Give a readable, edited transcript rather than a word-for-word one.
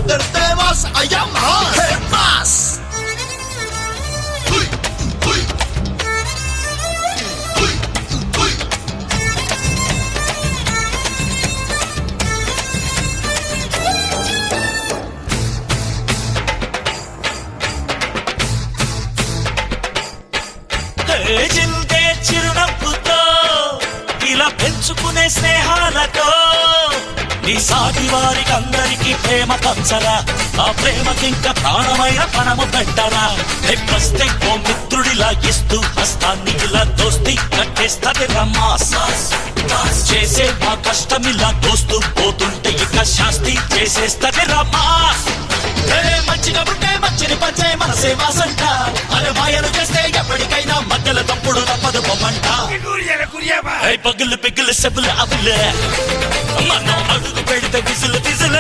del temas, allá más. Temas. Uy, uy. Uy, uy. జిల్గే చిరునవ్వుతో ఇలా పెంచుకునే స్నేహాలతో నీ సాటి వారికి అందరికీ ప్రేమ పంచరా ఆ ప్రేమకింక ప్రాణమైన పణము పెట్టరా వస్తే ఓ మిత్రుడిలా ఇస్తూ హస్తాన్ని ఇలా దోస్తి కట్టేస్తది రమ్మాస్ చేసే మా కష్టం ఇలా దోస్తూ పోతుంటే ఇక శాస్తి చేసేస్తది రమ్మాస్ మంచిగా ఉంటే మంచిని పంచే మనసే మాసంట అరే మాయలు చేస్తే ఎప్పటికైనా మధ్యల తప్పుడు తప్పదు పొమ్మంట పగులు పిగులు సెబులు అబులే మనం అడుగు పెడితే విసులు విసులు